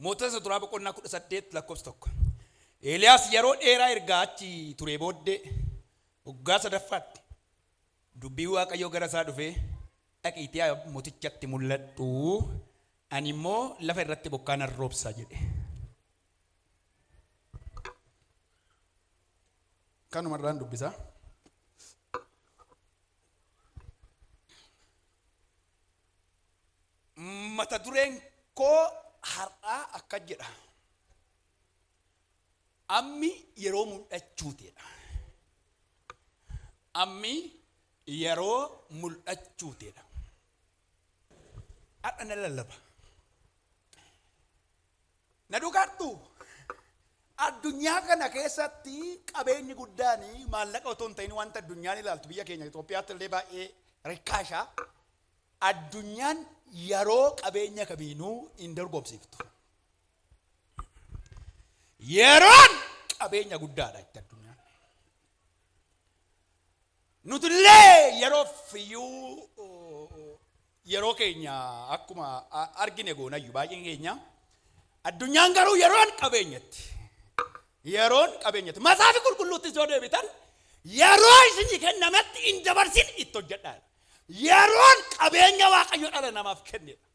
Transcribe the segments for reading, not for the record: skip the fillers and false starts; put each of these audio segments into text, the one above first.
Mootos duraa boqonnaa 18 lakkoofsa 1. Eeliyaas yeroo dheeraa ergaa achi ture booddee waggaa sadaffaatti dubbii Waaqayyoo gara isaa dhufee dhaqiitii mootichatti mul'adhu ani immoo lafa irratti bokkaa nan roobsa jedhe. Kanumarraan dubbisaa. Mata dureen koo har'aa akka jedha. Ammi yeroo mul'achuutidha. Ammi yeroo mul'achuutidha. Har'a na lallaba. Na dhugaadhu. Addunyaa kana keessatti qabeenyi guddaan maallaqa otoo hin ta'in wanta addunyaan ilaaltu biyya keenya Itoophiyaatti illee baay'ee rikkaasha. Addunyaan yeroo qabeenya kamiinuu hin dorgomsiiftu. Yeroon qabeenya guddaadha itti addunyaan. Nutullee yeroo fiyyuu yeroo keenya akkuma argine goonayyuu baay'een keenya addunyaan garuu yeroon qabeenyatti. Yeroon qabeenyatti. Masaafi qulqulluutti yoo deebitan yeroo isinii kennametti hin dabarsin itti hojjedhaa. Yeroon qabeenya Waaqayyo dhala namaaf kennedha.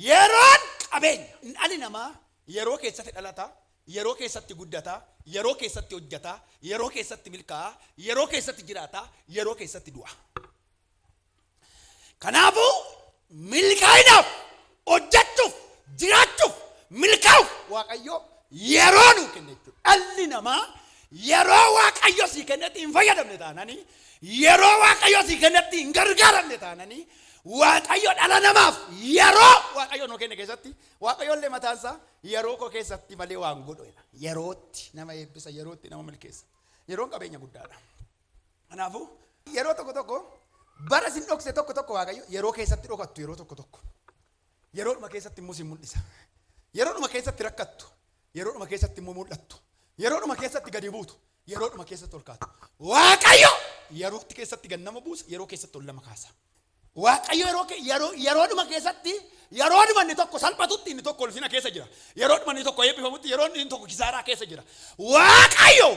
Yeroon qabeenya dhalli namaa yeroo keessatti dhalata, yeroo keessatti guddata, yeroo keessatti hojjeta, yeroo keessatti milkaa'a, yeroo keessatti jiraata, yeroo keessatti du'a. Kanaafuu milkaa'inaaf, hojjechuuf, jiraachuuf, milkaa'uuf Waaqayyo yeroo nuu kenne jechuudha. Dhalli namaa yeroo Waaqayyo sii kennetti hin fayyadamne taananii, yeroo Waaqayyo sii kennetti hin gargaaramne taananii, Waaqayyo dhala namaaf yeroo Waaqayyo nuu kenne keessatti Waaqayyo illee mataan isaa yeroo koo keessatti malee waan godhoedha. Yerootti nama eebbisa, yerootti nama milkeessa. Yeroon qabeenya guddaadha. Kanaafuu yeroo tokko tokko bara sin dhokse tokko tokko Waaqayyo yeroo keessatti dhokattu yeroo tokko tokko. Yeroodhuma keessatti immoo sin mul'isa. Yeroodhuma keessatti rakkattu. Yeroodhuma keessatti immoo mul'attu. Yeroodhuma keessatti gadi buutu. Yeroodhuma keessatti ol kaatu. Waaqayyo yerootti keessatti gannama buusa, yeroo keessatti ol lama kaasa. Waaqayyo yeroodhuma keessatti yeroodhuma inni tokko salphatutti inni tokko ulfina keessa jira. Yeroodhuma inni tokko eebbifamutti yeroodhuma inni tokko kisaaraa keessa jira. Waaqayyo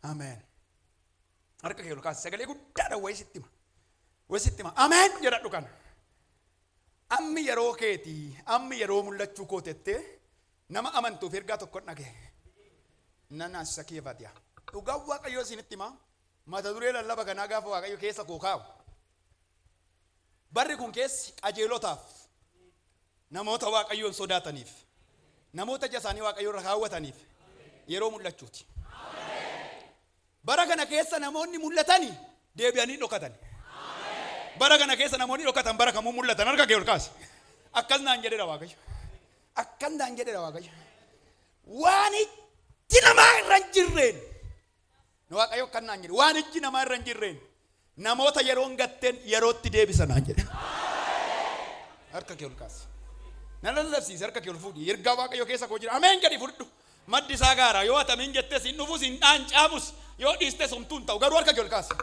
Amen. Harka kee ol kaasi sagalee guddaadha wayisitti hima. Wayisitti hima. Amen jedhadhu kana. Ammi yeroo keetii, ammi yeroo mul'achuu kootettee nama amantuuf ergaa tokko dhagee. Nana sakee fatiha. Dhugaa Waaqayyo isinitti hima. Mata duree lallaba kanaa gaafa Waaqayyo keessa koo kaa'u. Barri kun keessi qajeelotaaf, namoota Waaqayyoon sodaataniif, namoota ija isaanii Waaqayyo irra kaawwataniif yeroo mul'achuuti. Bara kana keessa namoonni mul'atanii deebi'anii dhokatan. Bara kana keessa namoonni dhokatan bara kamuu mul'atan harka kee ol kaasi. Akkas naan jedheera Waaqayyo. Akkas naan jedheera Waaqayyo. Waan itti namaa irra hin jirreen. Waaqayyo akkas naan jedhe. Waan itti namaa irra hin jirreen. Namoota yeroon gatteen yerootti deebisa naan jedhe. Harka kee ol kaasi. Nan lallabsiise harka kee ol fuudhi. Ergaa Waaqayyo keessa koo jira. Ameen jedhi fudhu. Maddi isaa gaara yoo atamiin jettee siin dhufu siin dhaancaabus yoo dhiiste somtuun ta'u garuu harka kee ol kaasi.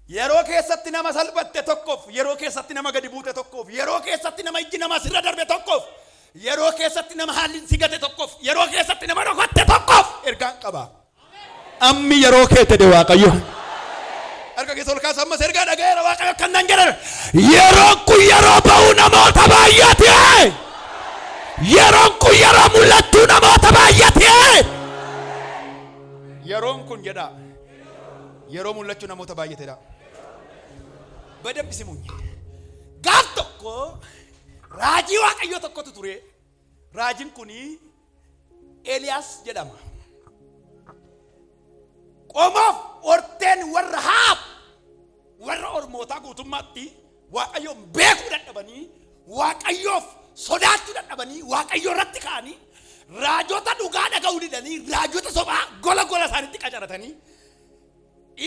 Yeroo keessatti nama salphatte tokkoof, yeroo keessatti nama gadi buute tokkoof, yeroo keessatti nama ijji nama sirra darbe tokkoof, yeroo keessatti nama haalli si gate tokkoof, yeroo keessatti nama dhokatte tokkoof ergaan qaba. Ammi yeroo kee ta'e Waaqayyo. Harka kee ol kaasi ammas ergaa dhagayeera Waaqayyo kan nan jedhan. Yeroo kun yeroo ba'uu namoota baay'ate. Yeroon kun yeroo mul'attuu namoota baay'ate. Yeroon kun jedha. Yeroo mul'achuu namoota baay'ateedha. Badabbi simuun. Gaaf tokko raajii Waaqayyoo tokkotu ture. Raajiin kuni Eeliyaas jedhama. Qomoof orteen warra haaf warra ormootaa guutummaatti Waaqayyoon beekuu dadhabanii Waaqayyoof sodaachuu dadhabanii Waaqayyo irratti ka'anii raajota dhugaa dhaga'uu didanii raajota sobaa gola gola isaaniitti qacaratanii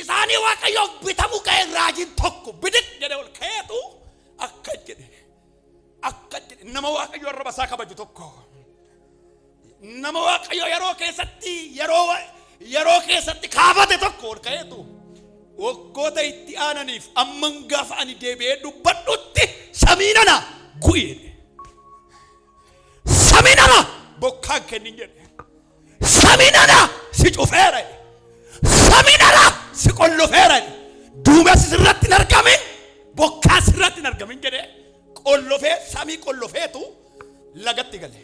isaanii Waaqayyoof bitamuu ka'e raajiin tokko bidik jedhe ol ka'eetu akka jedhe nama Waaqayyo irra basaa kabaju tokko nama Waaqayyo yeroo keessatti kaafate tokko ol ka'eetu waggoota itti aananiif amman gaafa ani deebi'ee dubbadhutti samiinana gu'ee samiinana bokkaan kennin jedhe samiinana si cufeera samiinana si qollofeera duumessi sirratti hin argamin bokkaan sirratti hin argamin jedhe qollofee samii qollofeetu lagatti gale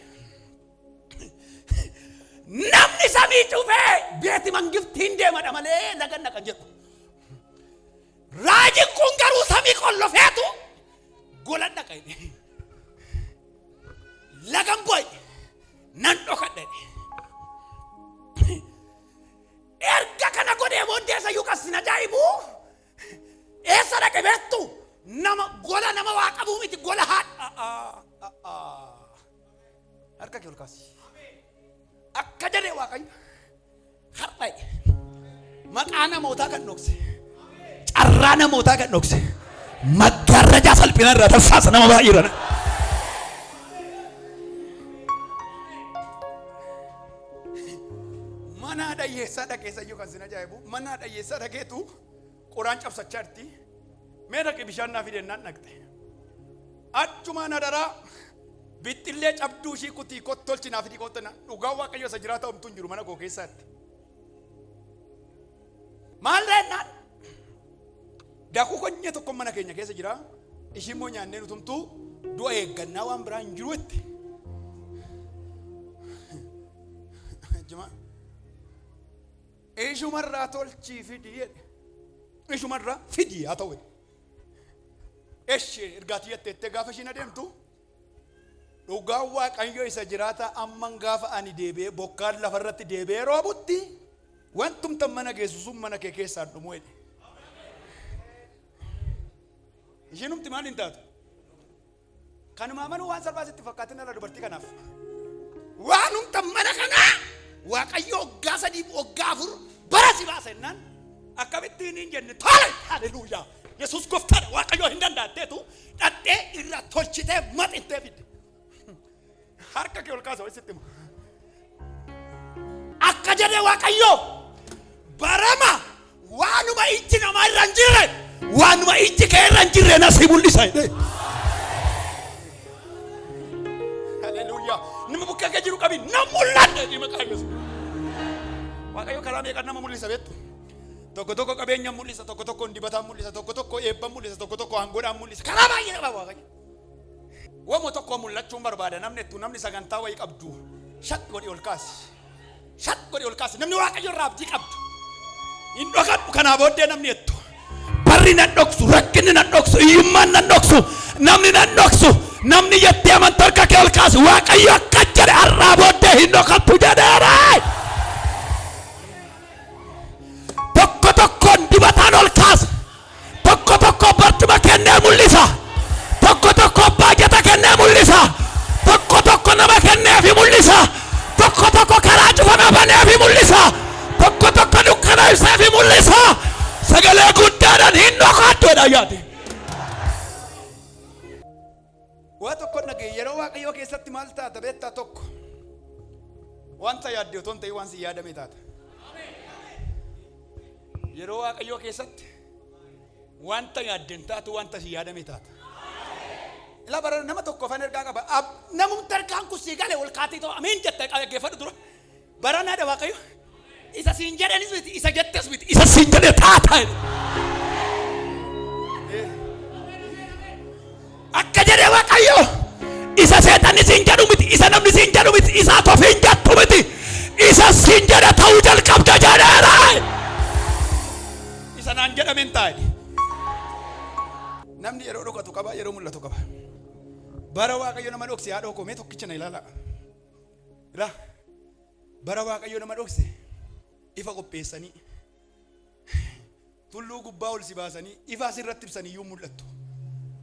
namni samii cufee beeti mangiftiin deemadha malee lagan naqa jedhu raajin kun garuu samii qollofeetu golan naqa lagan boy nan dhokadhe erga kana godhee booddeessa yuuqassin ajaa'ibu eessa dhaqe beektu nama gola nama waa qabuu miti gola haadha harka kee ol kaasi akka jedhee waaqayyo har'ae maqaa namootaa kan dhokse carraa namootaa kan dhokse maggaarrajaa salphina irraa tarsaasa nama baay'eedha mana dhayyeessaa dhaqeessa iyyuu kan sin ajaa'ibu mana dhayyeessaa dhaqeetu qoraan cabsachaa jirti mee dhaqe bishaan naa fidennaan dhaqxe achumaan hadaraa bittillee cabduu ishii kutii kottolchi naa fidii qottana dhugaa waaqayyo isa jiraata homtuu hin jiru mana koo keessaatti maal reennaan daakuu konyee tokko mana keenya keessa jira ishii immoo nyaannee nutumtuu du'a eeggannaa waan biraa hin jiru itti ishumarraa tolchii fidii jedhe ishumarraa fidii haa ta'u ishee ergaatii jetteettee gaafa ishiin adeemtu dhugaa waaqayyo isa jiraata amman gaafa ani deebi'ee bokkaan lafarratti deebi'ee roobutti wantumta mana geessu sun mana kee keessaan dhumu jedhe ishiinumti maal hin taatu kanuma amanuu waan salphaasitti fakkaatin ala dubartii kanaaf waanumta mana kanaa waaqayyo waggaa sadii waggaa afur bara si baasa jennaan akkamittiin hin jenne tole haleluuyaa yesus gooftaadha waaqayyo hin danda'atteetu dhadhee irra tolchitee maxintee fidde harka kee ol kaasa wasitti himu akka jedhe waaqayyo barama waanuma ijji namaa irra hin jirre waanuma ijji kee irra hin jirre na si mul'isa jedhe haleluuyaa nama bukkee kee jiru qabi na mul'adhe ni maqaa yesus waaqayyo karaa meeqa nama mul'isa beektu tokko tokko qabeenya mul'isa tokko tokko dibataan mul'isa tokko tokko eebban mul'isa tokko tokko hangoodhaan mul'isa karaa baay'ee qaba waaqayyo wamo tokko mul'achuun barbaada namni sagantaa wayii qabdu shat godhi ol kaasi namni waaqayyo irraa abdii qabdu hin dhokadhu kanaa booddee namni jettu barri nan dhoksu rakkinni nan dhoksu hiyyummaan nan dhoksu namni nan dhoksu namni jettee amantaa harka kee ol kaasi waaqayyo akka jedhe har'aa booddee hin dhokattu jedheera tokkoon dibataan ol kaasa tokko barcuma kennee mul'isa tokko baajata kennee mul'isa tokko nama kenneefi mul'isa tokko karaa cufame baneefi mul'isa tokko dukkana ibseefi mul'isa sagalee guddaadhaan hin dhokadhuudha yaade waa tokko dhagee yeroo waaqayyoo keessatti maal taata beektaa tokko wanta yaadde otoo hin ta'in waan si yaadame taata yeroo waaqayyoo keessatti wanta yaadden taatu wanta si yaadame taata ila bara nama tokko fan ergaa qaba namumti ergaan kun si gale ol kaatee ta'u amiin jette dhaggeeffadhu dura bara naada waaqayyo isa siin jedhanis miti isa jettes miti isa siin jedhe taata akka jedhe waaqayyo isa seexanni siin jedhu miti isa namni siin jedhu miti isa tofiin jettu miti isa siin jedhe ta'uu jalqabda jedheera isa naan jedhamen taa'e namni yeroo dhokatu qaba yeroo mul'atu qaba bara waaqayyo nama dhokse haa dhokoo mee tokkicha na ilaala bara waaqayyo nama dhokse ifa qopheessanii tulluu gubbaa ol si baasanii ifa asirratti ibsanii iyyuu mul'attu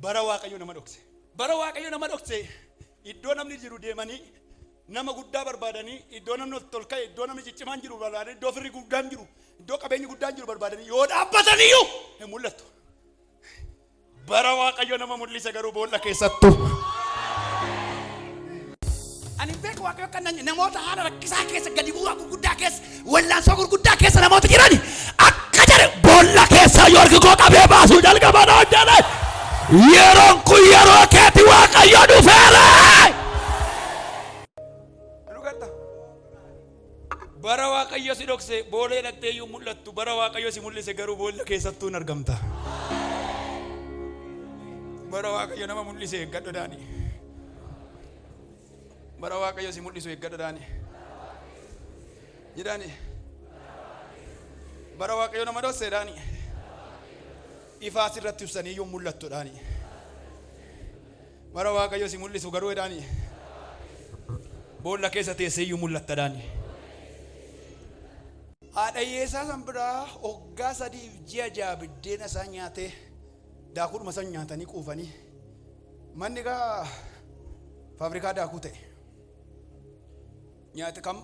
bara waaqayyo nama dhokse iddoo namni jiru deemanii nama guddaa barbaadanii iddoo namni ol ka'e iddoo namni ciccimaan jiru barbaadanii iddoo firri guddaan jiru iddoo qabeenyi guddaan jiru barbaadanii yoo dhaabbatanii iyyuu hin mul'attu bara waaqayyo nama mul'isa garuu boolla keessattu ani beeku waaqayyo kan namoota haala rakkisaa keessa gadi bu'aa gurguddaa keessa wallaansoo gurguddaa keessa namoota jirani akka jedhe boolla keessa keessa yorgi koo qabee baasuu jalqabana jedhe yeroon kun yeroo keeti Waaqayyo dhufeera. bara Waaqayyo si dhokse boolee dhaqxee iyyuu mul'attu bara Waaqayyo si mul'ise garuu boolla keessattuu hin argamta. bara Waaqayyo nama mul'ise eeggadhodhaani. bara Waaqayyo si mul'isu eeggadhodhaani jedhaani. bara Waaqayyo nama dhokseedhaani ifaa sirratti ibsanii iyyuu mul'attuudhaani. bara Waaqayyo si mul'isu garuu jedhaani boolla keessa teessee iyyuu mul'attadhaani. haadha hiyyeessaa san biraa hoggaa sadiif ji'a ja'a biddeena isaa nyaatee daakuudhuma san nyaatanii quufanii manni gaa faabrikaa daakuu ta'e nyaate kan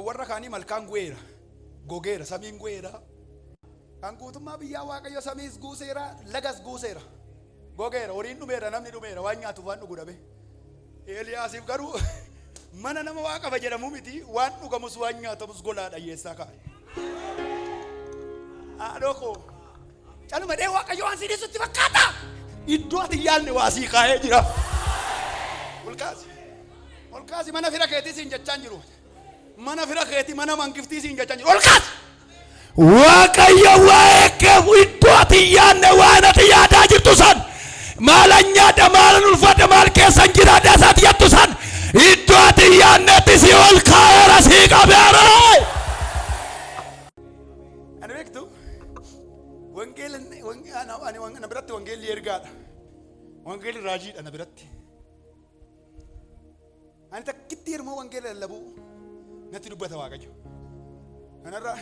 warra kaanii malkaan gu'eera gogeera samiin gu'eera kan guutummaa biyyaa Waaqayyo samiis guuseera lagas guuseera gogeera horiin dhumeera namni dhumeera waan nyaatuuf waan dhugu dhabe. Eeliyaasiif garuu mana nama waa qaba jedhamu miti waan dhugamus waan nyaatamus golaadha hiyyeessaa kaa'e. Adoko caluma dee Waaqayyo waan si dhiisutti fakkaata iddoo ati yaalne waa sii kaa'ee jira. Olkaasi mana fira keetii siin jechaan jiru mana fira keetii mana mangiftii siin jechaan jiru olkaasi. Waaqayyo waa'ee kee iddoo ati yaadne waan ati yaadaa jirtu san maalan nyaadha maalan ulfaadha maal keessan jiraadha isaati jettu san iddoo ati yaadnetti si ol kaa'eera sii qabeera. Ani beektu wangeelli na biratti wangeelli ergaadha wangeelli raajiidha na biratti. Ani takkitti yeroo wangeela lallabuu natti dubbata Waaqayyo. Kanarraa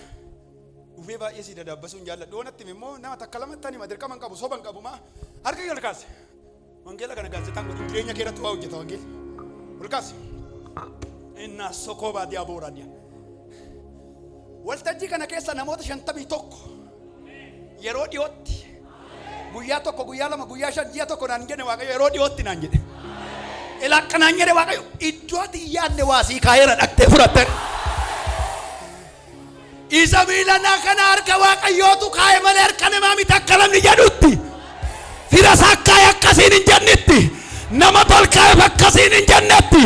dhufee baay'ee si dadaabbasuun jaalladhu. Doonatti immoo nama takka lamatti ani dirqama hin qabu soba hin qabu maa harka ol kaase wangeela kana gaazexaan godhu jireenya kee irratti waa hojjeta wangeelli ol kaase innaa sokoo baadiyyaa booraadiyyaa. Waltajjii kana keessa namoota 51 yeroo dhiyootti guyyaa tokko guyyaa lama guyyaa shan ji'a tokko naan jedhe Waaqayyo yeroo dhiyootti naan jedhe. Ilakkanaan jedhe Waaqayyo iddoo ati yaadne waa sii kaa'eera dhaqxee fudhatte. Isa miilanaa kana harka Waaqayyootu kaa'e malee harka namaa miti akka namni jedhutti. Fira sakkaa'e akkasiin hin jennetti. Nama tolkaa'eef akkasiin hin jennetti.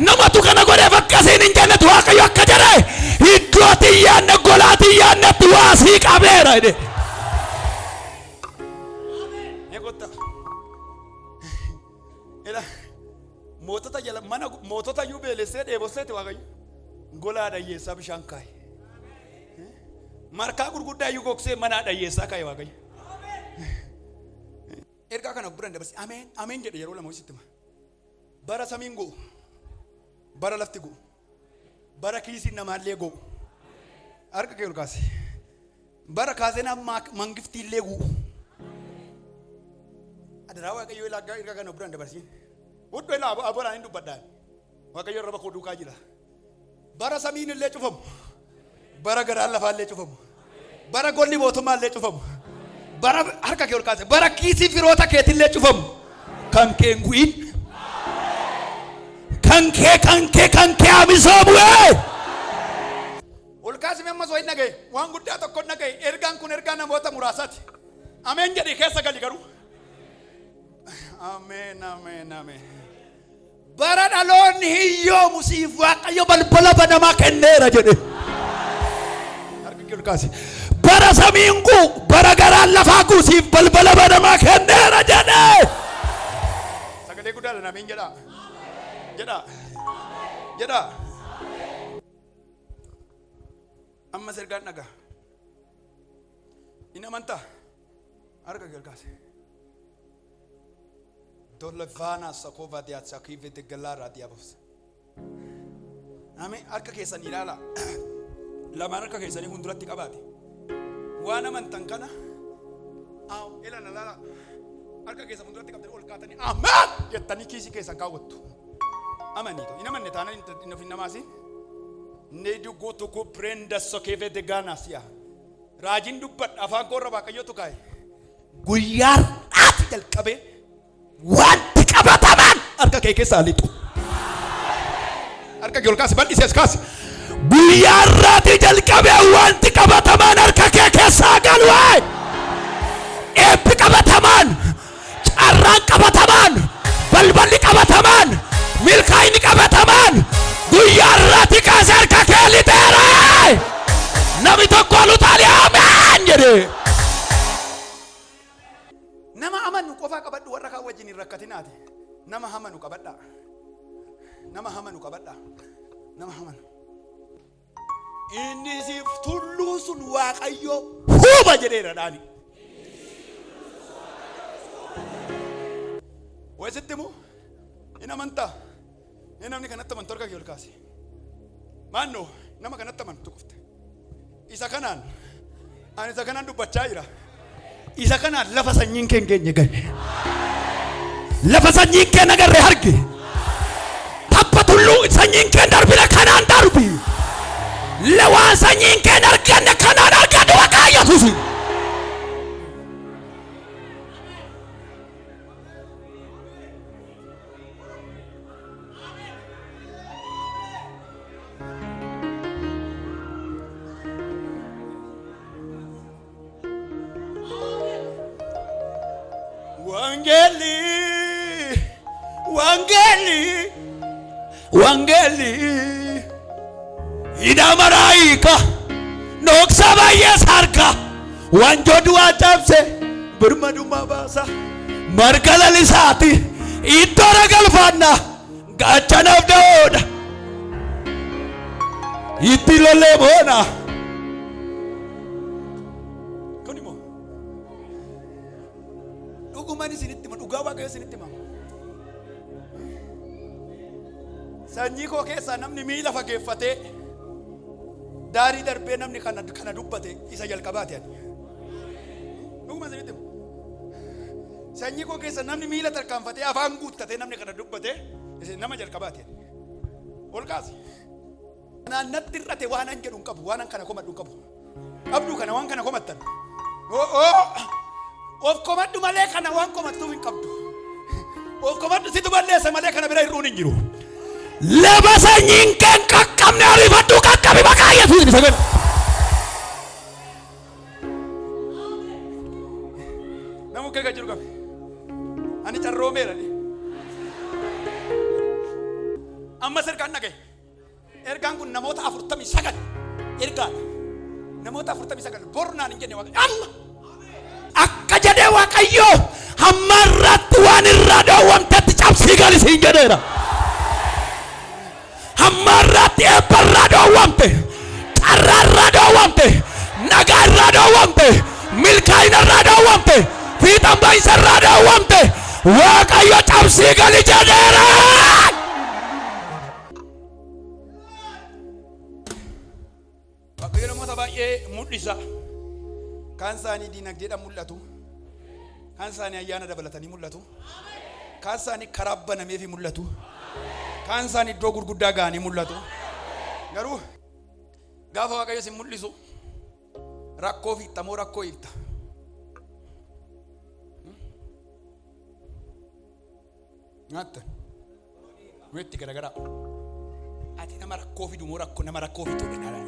Namatu kana godheef akkasiin hin jennetti Waaqayyo akka jedhe iddoo ati yaadne gola ati yaadnetti waa sii qabeera jedhe. Mootota jala mana mootota iyyuu beelessee dheebosseeti Waaqayyo golaadha hiyyeessaa bishaan kaa'e. Markaa gurguddaa iyyuu gogsee manaadha hiyyeessaa kaa'e Waaqayyo. Ergaa kana biraan dabarsi ameen ameen jedhe yeroo lama wasitti hima. Bara samiin go'u bara lafti go'u bara kiisiin namaallee go'u harka kee ol kaase bara kaasee nama mangiftiillee go'u. Adaraa Waaqayyo ergaa kana biraan dabarsiin. Uddoo ilaa aboraan hin dubbadhaan Waaqayyo irra bakoo duukaa jira. Bara samiin illee cufamu bara garaan lafaallee cufamu bara golli mootummaallee cufamu bara harka kee ol kaase bara kiisii firoota keetillee cufamu kan kee hin gu'in kan kee amisoomu ol kaasime ammas wayi nagaye waan guddaa tokko nagaye ergaan kun ergaa namoota muraasaati. Ameen jedhi keessa gali garuu. Ameen ameen ameen. Bara dhaloonni hiyyoomu siif Waaqayyo balbala banamaa kenneera jedhe. Harka kee ol kaase. Bara samiin gu'u bara garaan lafaa gu'u siif balbala banamaa kenneera jedhe. Sagalee guddaadhaan ameen jedhaa. Jedhaa. Ammas ergaan dhagaa. Inni amantaa harka kee ol kaase. Dolvana sakova diatsa kive de galara diabos. Ame harka keessan ilaala. Lama harka keessanii hunduratti qabaate. Waan amantan kana ilana laala. Harka keessan hunduratti qabdanii ol kaatanii amen jettanii kiisii keessan kaawwattu. Amaniito. Ina manne taana inni ofi namaasin. Ne du goto ko prenda sokeve de ganasia. Raajin dubbadha afaan koo irra Waaqayyotu kaa'e. Guyyaa ati jalqabee wanti qabataman harka kee keessaa lixu. Harka kee ol kaase bal'isees kaase. Guyyaa irraati jalqabee wanti qabataman harka kee keessaa galu. eebbi qabatamaan, carraan qabatamaan, balballi qabatamaan, milkaa'inni qabatamaan guyyaa irratti kaasee harka kee lixeera. Namni tokko lutaalee ameen jedhe. Nama amanu qofaa qabadhu warra kaan wajjin hin rakkatinaati. Nama amanu qabadhaa. Nama amanu qabadhaa. Nama amanu. Inni siif tulluu sun Waaqayyo huuba jedheera dhaani. Wayisitti mu in amantaa. Inni namni kanatti amantu harka kee ol kaase. Maannoo nama kanatti amantu qofte. Isa kanaan ani isa kanaan dubbachaa jira. Isa kanaan lafa sanyiin kee hin geenye gane. Lafa sanyiin kee nagarree harge. Tapha tulluu sanyiin kee darbine kanaan darbi. Lewaan sanyiin kee arganne kanaan argadhu Waaqa Yesuus. Wangeli, Wangeli, Wangeli. Ida maraika noksa bayes harka wanjo dua tabse bermaduma basa margala lisati itora galfana gachana Daud itilole bona konimo dugumani sinittima dugawa Waaqayyo sinittima sanyii koo keessa namni miila fageeffatee Dari darbee namni kana dubbate isa jalqabaate ani. Dhuguma sinitti. Sanyii koo keessa namni miila tarkaanfatee afaan guuttatee namni kana dubbate nama jalqabaate ani. Ol kaasi. Kanaan natti irrate waan an jedhu hin qabu, waan an kana komadhu hin qabu. Qabdu kana waan kana komattan. Of komadhu malee kana waan komattuuf hin qabdu. Of komadhu situ balleessa malee kana bira hir'uun hin jiru. Laba sanyiin kee qaqqabne arifadhu qaqqabi Waaqa Yesuus sagan. Namu kee gajiru qabi. Ani carroomeera ni. Amma ergaan dhagaye. Ergaan kun namoota 49 ergaadha. Namoota 49 bornaan hin jenne Waaqayyo. Amma akka jedhee Waaqayyo hamma irratti waan irraa dhoowwamtetti cabsii galisiin jedheera. Hamma irratti eebba irraa dhoowwamte, carraa irraa dhoowwamte, nagaa irraa dhoowwamte, milkaa'ina irraa dhoowwamte, fiixan baay'isa irraa dhoowwamte Waaqayyo cabsii gali jedheera. Waaqayyo namoota baay'ee mul'isa. Kaan isaanii diinagdeedhaan mul'atu. Kaan isaanii ayyaana dabalatanii mul'atu. Kaan isaanii karaa banameefii mul'atu. Kaan isaanii iddoo gurguddaa ga'anii mul'atu. Garuu gaafa Waaqayyo si mul'isu rakkoo fi tamoo rakkoo hiikta. Nyaata. Weetti garagaraa. Ati nama rakkoo fi dumoo rakkoo nama rakkoo fi tuudhe dhalaan.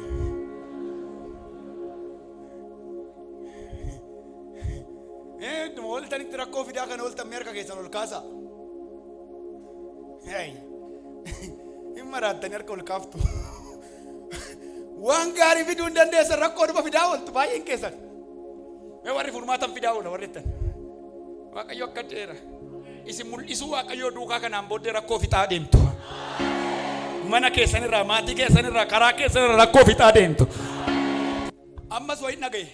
Duma oltanitti rakkoo fidaa kana oltan meerka keessan ol kaasa. Hin maraattanii harka ol kaaftu. Waan gaarii fiduu hin dandeessan rakkoo dhuma fidaa ooltu baay'een keessan. Mee warri furmaatan fidaa oola warri ittan. Waaqayyo akka dheera. Isin mul'isuu Waaqayyo duukaa kanaan booddee rakkoo fixaa deemtu. Mana keessanirraa, maatii keessanirraa, karaa keessanirraa rakkoo fixaa deemtu. Ammas wayin dhagaye.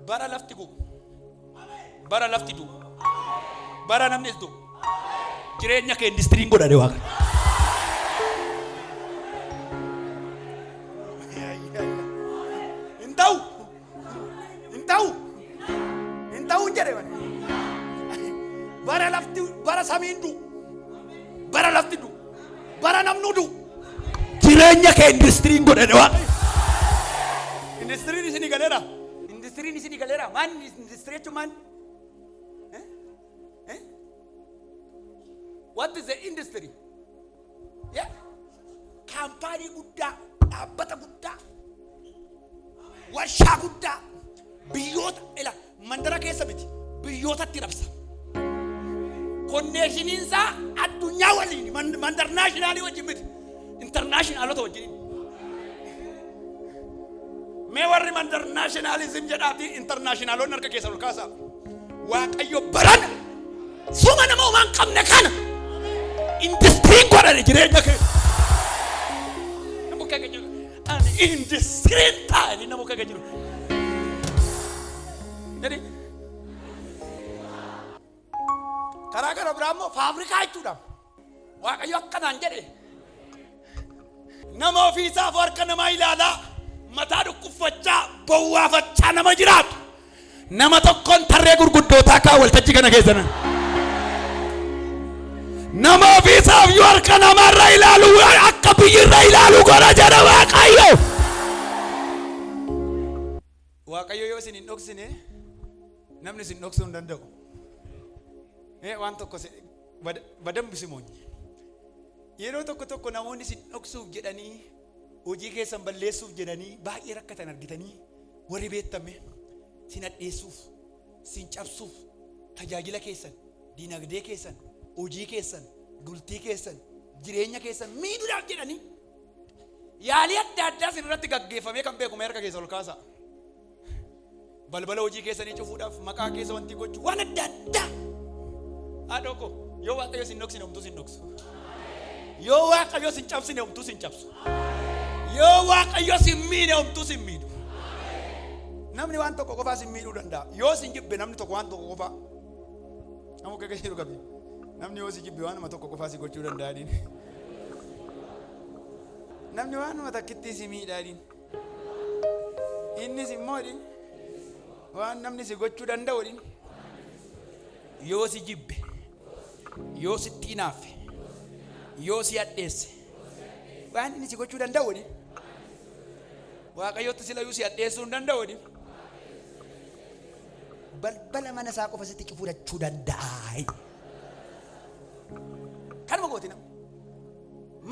Bara lafti gubu. Bara lafti dubu. Bara namnis dubu. Jireenya kee indistiriin godhate Waaqa. Intau. Intau jedhe bane. Bara lafti bara samiin du. Bara lafti du. Bara namnu du. Jireenya kee indistiriin godhate Waaqa. Indistiriin isin galeera. Industri ni sini galera. Man industri cuman. What is the industry? Yeah. Kampanye guddaa, dhaabbata guddaa. warshaa guddaa biyyoota ila mandara keessa miti biyyootatti rabsa. Konneeshiniin isaa addunyaa waliin mandarnaashinaali wajjin miti intarnaashinaalota wajjin. Mee warri mandarnaashinaalizim jedhaati intarnaashinaaloonni harka keessa ol kaasaa. Waaqayyo barana suma nama waan qabne kana industiriin godhane jireenya kee. Nama kee jiru ani industiriin taa'anii nama kee jiru. Jadi karaa gara biraa immoo faabrikaa jechuudha. Waaqayyo akkanaan jedhe nama ofiisaaf harka namaa ilaalaa mataa dhukkubfachaa bowwaafachaa nama jiraatu nama tokkoon tarree gurguddootaa kaa waltajjii kana keessana. Nama ofiisaaf yoo harka namarra ilaalu akka biyyirra ilaalu godha jedha Waaqayyo. Waaqayyo yoo isin hin dhoksine namni isin dhoksuu hin danda'u. Waan tokko badambi simoonyi. Yeroo tokko namoonni isin dhoksuuf jedhanii hojii keessan balleessuuf jedhanii baay'ee rakkatan argitanii warri beektame sin adheessuuf sin cabsuuf tajaajila keessan diinagdee keessan hojii keessan bultii keessan jireenya keessan miidhuudhaaf jedhanii yaalii adda addaa sin irratti gaggeeffamee kan beeku harka keessa ol kaasa. Balbala hojii keessanii cufuudhaaf maqaa keessa wanti gochuu waan adda addaa. Adoko yoo Waaqayyo sin dhoksine homtuu sin dhoksu. Yoo Waaqayyo sin cabsine homtuu sin cabsu. Yoo Waaqayyo sin miine homtuu sin miidhu. Namni waan tokko qofaa sin miidhuu danda'a. Yoo sin jibbe namni tokko waan tokko qofaa. Namu kee jiru qabi. Namni yoo sin jibbe waan nama tokko qofaa si gochuu danda'aniin. Namni waan nama takkitti si miidhaaniin. Inni si moodin waan namni si gochuu danda'uudin. Yoo si jibbe yoo si xiinaafe yoo si adheesse waan inni si gochuu danda'uudin. Waaqayyotti sila yoo si adheessuu hin danda'uudin. Balbala mana isaa qofa sitti fudhachuu danda'a. Kanuma gootina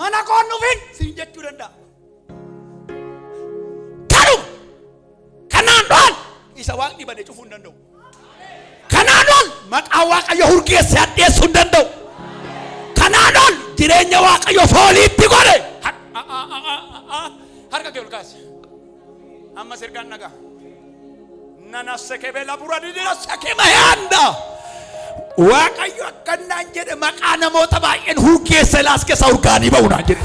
mana koon dhufin siin jechuu danda'a. Kanaan dhoon isa waaqni bade cufuu hin danda'u. Kanaan dhoon maqaa Waaqayyo hurgeesse addeessuu hin danda'u. Kanaan dhoon jireenya Waaqayyo fooliitti godhe. Harka kee ol kaasi. Amma sirgaan nagaa. Nana sekebela buradi dira sekema yanda. Waaqayyo akkanaan jedhe maqaa namoota baay'een hurgeesse laas keessa urgaanii ba'uudhaan jedhe.